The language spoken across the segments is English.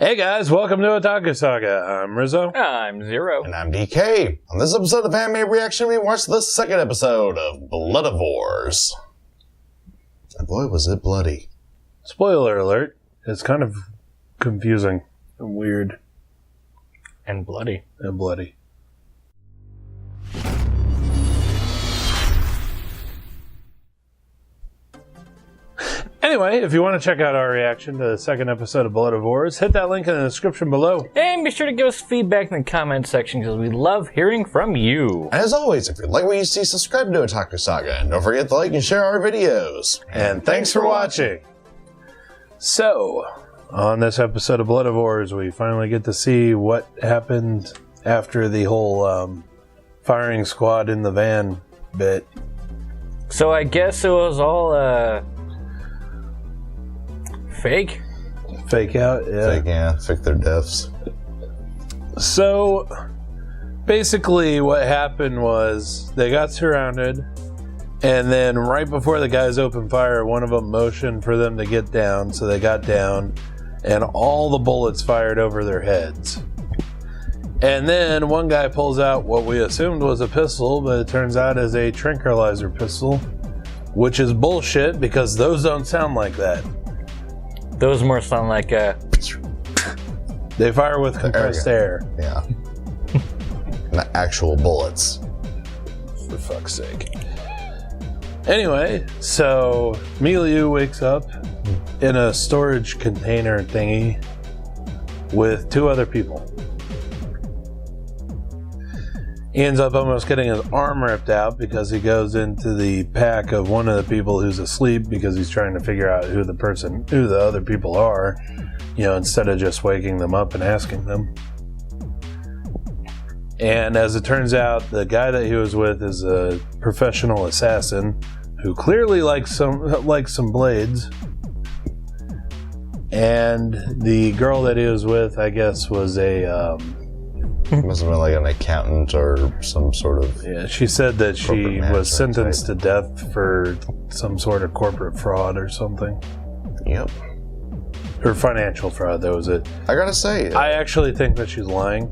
Hey guys, welcome to Otaku Saga. I'm Rizzo. I'm Zero. And I'm DK. On this episode of Anime Reaction, we watched the second episode of Bloodivores. And boy, was it bloody. Spoiler alert, it's kind of confusing and weird. And bloody. And bloody. Anyway, if you want to check out our reaction to the second episode of Bloodivores, hit that link in the description below. And be sure to give us feedback in the comment section because we love hearing from you. And as always, if you like what you see, subscribe to Otaku Saga. And don't forget to like and share our videos. And thanks for watching. So, on this episode of Bloodivores, we finally get to see what happened after the whole firing squad in the van bit. So I guess it was all, fake? Fake out, yeah. Fake their deaths. So, basically what happened was they got surrounded, and then right before the guys opened fire, one of them motioned for them to get down, so they got down, and all the bullets fired over their heads. And then one guy pulls out what we assumed was a pistol, but it turns out is a tranquilizer pistol, which is bullshit because those don't sound like that. Those more sound like, They fire with compressed air. Yeah. Not actual bullets. For fuck's sake. Anyway, so Milieu wakes up in a storage container thingy with two other people. He ends up almost getting his arm ripped out because he goes into the pack of one of the people who's asleep because he's trying to figure out who the other people are, instead of just waking them up and asking them. And as it turns out, the guy that he was with is a professional assassin who clearly likes some blades. And the girl that he was with, I guess, was a Must have been like an accountant or some sort of... Yeah, she said that she was sentenced to death for some sort of corporate fraud or something. Yep. Or financial fraud, that was it. I gotta say... I actually think that she's lying.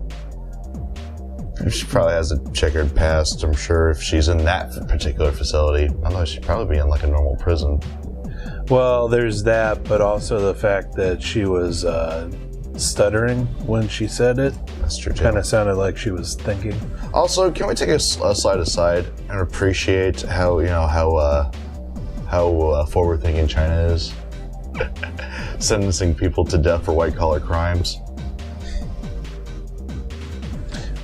She probably has a checkered past, I'm sure, if she's in that particular facility. I don't know, she'd probably be in like a normal prison. Well, there's that, but also the fact that she was stuttering when she said it. That's true, too. Kind of sounded like she was thinking. Also, can we take a slide aside and appreciate how forward-thinking China is? Sentencing people to death for white-collar crimes.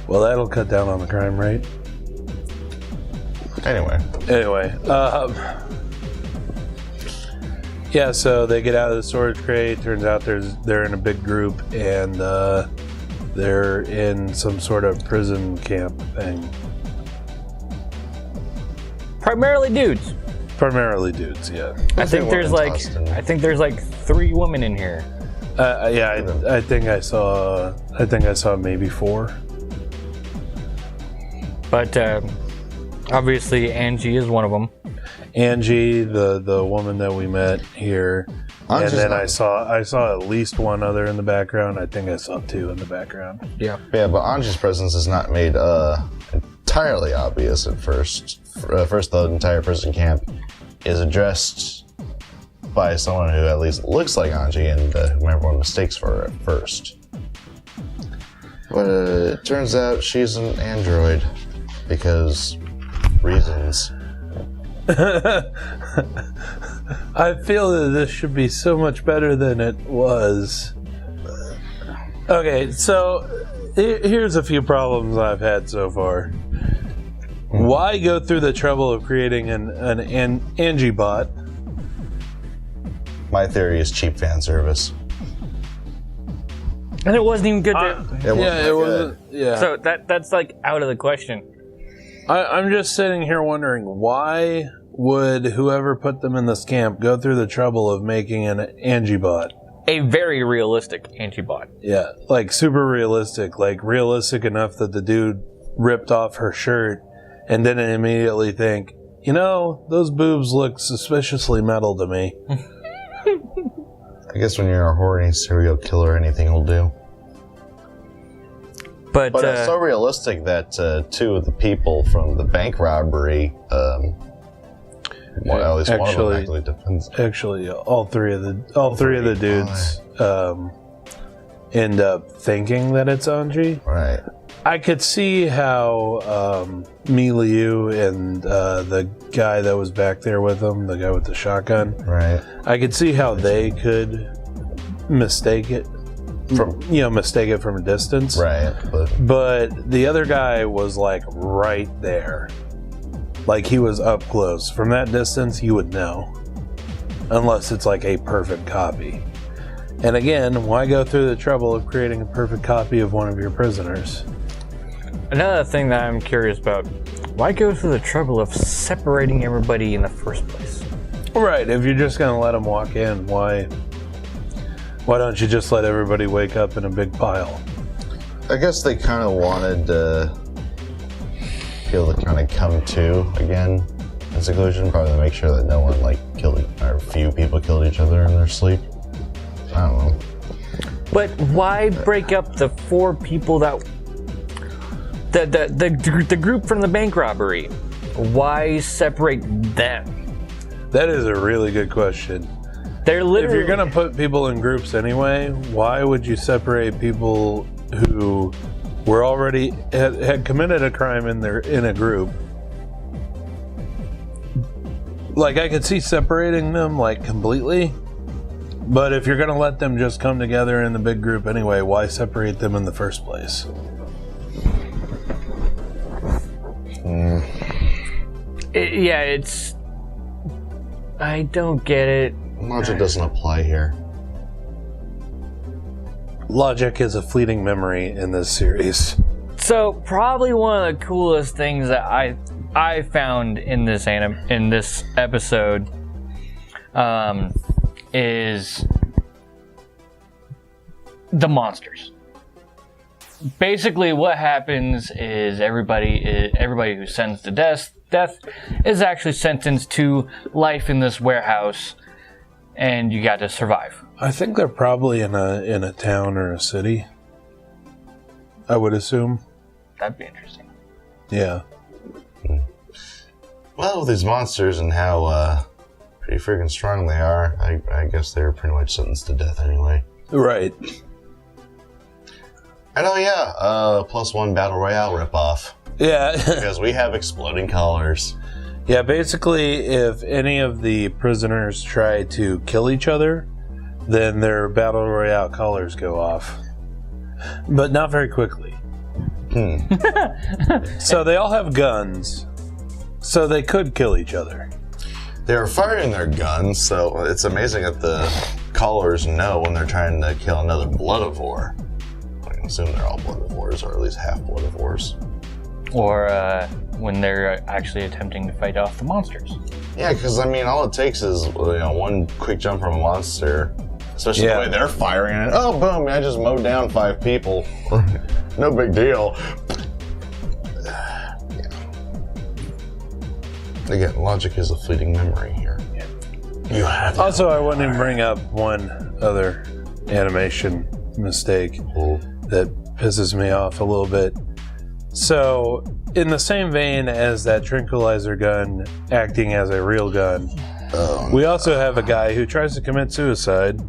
Well, that'll cut down on the crime rate. Anyway. Yeah, so they get out of the storage crate. Turns out they're in a big group, and they're in some sort of prison camp thing. primarily dudes. Primarily dudes, yeah. I think there's like 3 women in here. Yeah, I think I saw maybe 4. But obviously Anji is one of them. Anji, the woman that we met here, and then I saw at least one other in the background. I think I saw 2 in the background. Yeah, but Anji's presence is not made entirely obvious at first. First, the entire prison camp is addressed by someone who at least looks like Anji and whom everyone mistakes for her at first. But it turns out she's an android because reasons. I feel that this should be so much better than it was. Okay, so here's a few problems I've had so far. Why go through the trouble of creating an ANJI-BOT? My theory is cheap fan service. and it wasn't even good. It wasn't. Yeah. So that's like out of the question. I'm just sitting here wondering, why would whoever put them in this camp go through the trouble of making an ANJI-BOT? A very realistic ANJI-BOT. Yeah, like super realistic, like realistic enough that the dude ripped off her shirt and didn't immediately think, those boobs look suspiciously metal to me. I guess when you're a horny serial killer, anything will do. But it's so realistic that two of the people from the bank robbery, at least one of them actually defends. Actually, all three of the dudes end up thinking that it's ANJI. Right. I could see how Miliu and the guy that was back there with him, the guy with the shotgun, right? I could see how they could mistake it from a distance, right? But the other guy was like right there, like he was up close. From that distance, you would know, unless it's like a perfect copy. And again, why go through the trouble of creating a perfect copy of one of your prisoners? Another thing that I'm curious about, why go through the trouble of separating everybody in the first place? Right, if you're just going to let them walk in, why don't you just let everybody wake up in a big pile? I guess they kind of wanted to be able to kind of come to again in seclusion, probably to make sure that no one few people killed each other in their sleep. I don't know. But why break up the four people that... The group from the bank robbery? Why separate them? That is a really good question. They're literally... If you're going to put people in groups anyway, why would you separate people who were already... had committed a crime in a group? Like, I could see separating them, like, completely. But if you're going to let them just come together in the big group anyway, why separate them in the first place? I don't get it. Logic doesn't apply here. Logic is a fleeting memory in this series. So probably one of the coolest things that I found in this episode is the monsters. Basically, what happens is everybody who sentenced to death is actually sentenced to life in this warehouse, and you got to survive. I think they're probably in a town or a city. I would assume. That'd be interesting. Yeah. Well, with these monsters and how pretty freaking strong they are, I guess they were pretty much sentenced to death anyway. Right. I know, yeah. +1 Battle Royale ripoff. Yeah. Because we have exploding collars. Yeah, basically, if any of the prisoners try to kill each other, then their Battle Royale collars go off. But not very quickly. So they all have guns, so they could kill each other. They were firing their guns, so it's amazing that the collars know when they're trying to kill another Bloodivore. I can assume they're all Bloodivores, or at least half Bloodivores. Or when they're actually attempting to fight off the monsters. Yeah, because I mean, all it takes is one quick jump from a monster, especially the way they're firing it. Oh, boom! I just mowed down 5 people. No big deal. Yeah. Again, logic is a fleeting memory here. Yeah. You have. Also, I want to bring up one other animation mistake that pisses me off a little bit. So, in the same vein as that tranquilizer gun acting as a real gun, we also have a guy who tries to commit suicide.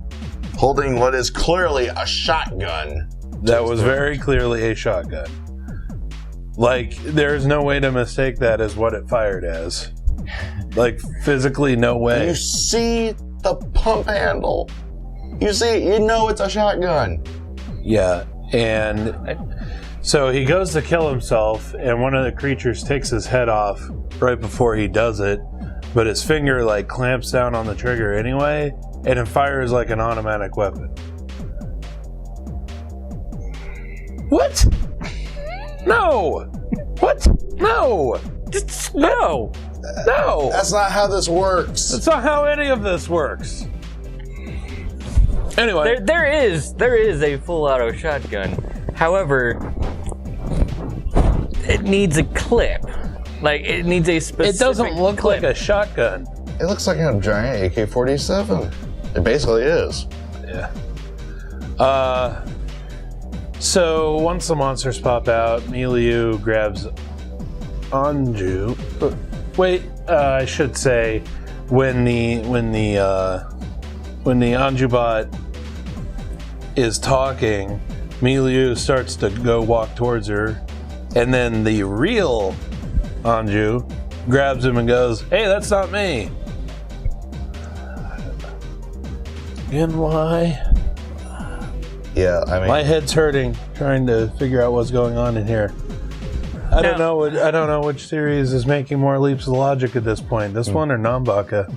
Holding what is clearly a shotgun. That was very clearly a shotgun. Like, there's no way to mistake that as what it fired as. Like, physically, no way. You see the pump handle. You see it, you know it's a shotgun. Yeah, and so he goes to kill himself, and one of the creatures takes his head off right before he does it, but his finger, like, clamps down on the trigger anyway, and it fires like an automatic weapon. What? No! What? No! No! No! That's not how this works. That's not how any of this works. Anyway. There is a full auto shotgun. However, it needs a clip. Like, it needs a specific It doesn't look clip. like a shotgun. It looks like a giant AK-47. It basically is. Yeah. So once the monsters pop out, Milieu grabs Anju. Wait, I should say when the ANJI-BOT is talking, Milieu starts to go walk towards her, and then the real Anju grabs him and goes, "Hey, that's not me." And why? Yeah, I mean, My head's hurting trying to figure out what's going on in here. I don't know which series is making more leaps of logic at this point. This one or Nanbaka?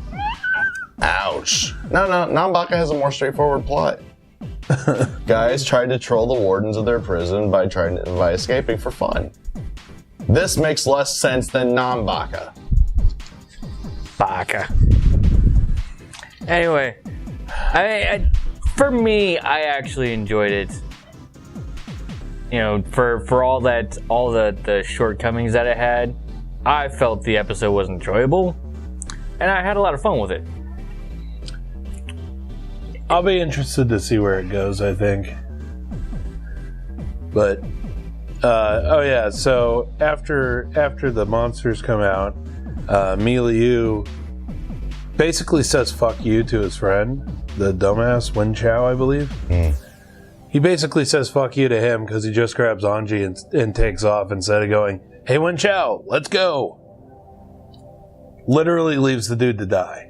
ouch. No, Nanbaka has a more straightforward plot. Guys tried to troll the wardens of their prison by escaping for fun. This makes less sense than Nanbaka. Baka. Anyway, for me, I actually enjoyed it. You know, for all the shortcomings that it had, I felt the episode was enjoyable, and I had a lot of fun with it. I'll be interested to see where it goes, I think. But so after the monsters come out, Milieu basically says "fuck you" to his friend, the dumbass Wen Chao, I believe. He basically says "fuck you" to him because he just grabs Anji and takes off instead of going, "Hey Wen Chao, let's go." Literally leaves the dude to die.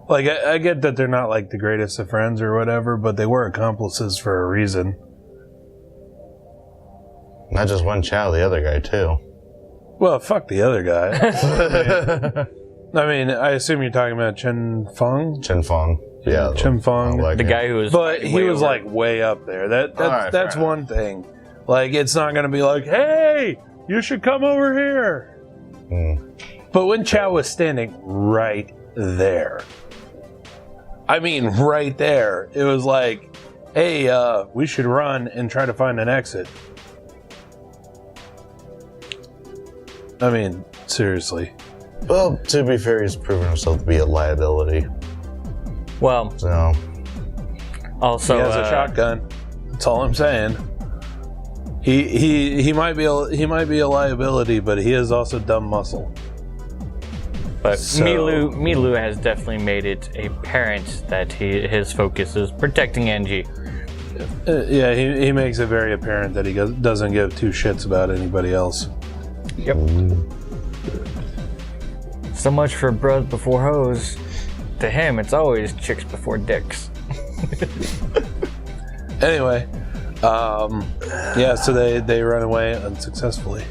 Like, I get that they're not like the greatest of friends or whatever, but they were accomplices for a reason. Not just Wen Chao, the other guy too. Well, fuck the other guy. I mean, I assume you're talking about Chen Feng? Chen Feng. Yeah. Chen Feng. The guy who was... But he was like way up there. That's one thing. Like, it's not going to be like, "Hey, you should come over here." But when Chao was standing right there, I mean, right there, it was like, "Hey, we should run and try to find an exit." I mean, seriously. Well, to be fair, he's proven himself to be a liability. Well, So, also... He has a shotgun. That's all I'm saying. He might be a liability, but he is also dumb muscle. But So- Milieu has definitely made it apparent that his focus is protecting Anji. Yeah, he makes it very apparent that he doesn't give two shits about anybody else. Yep. So much for bros before hoes. To him, it's always chicks before dicks. Anyway, so they run away unsuccessfully.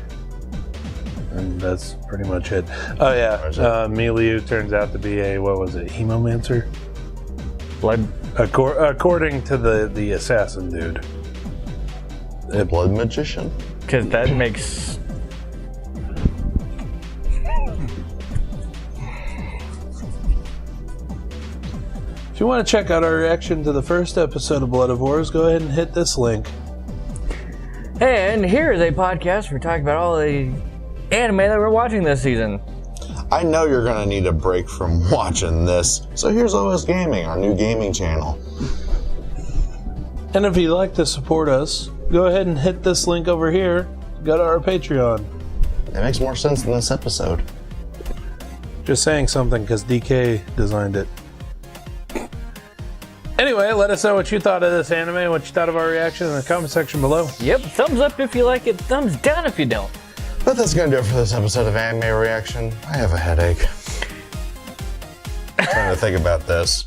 And that's pretty much it. Oh yeah, Milieu turns out to be a, what was it, hemomancer? Blood. According to the assassin dude. a blood magician? Because that makes... If you want to check out our reaction to the first episode of Bloodivores, go ahead and hit this link. And here is a podcast where we talk about all the anime that we're watching this season. I know you're gonna need a break from watching this, so here's OS Gaming, our new gaming channel. And if you'd like to support us, go ahead and hit this link over here. Go to our Patreon. It makes more sense than this episode. Just saying something because DK designed it. Anyway, let us know what you thought of this anime and what you thought of our reaction in the comment section below. Yep, thumbs up if you like it, thumbs down if you don't. But that's gonna do it for this episode of Anime Reaction. I have a headache. I'm trying to think about this.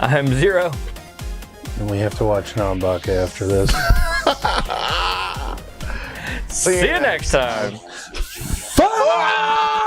I'm Zero. And we have to watch Nanbaka after this. See you next time. Fire!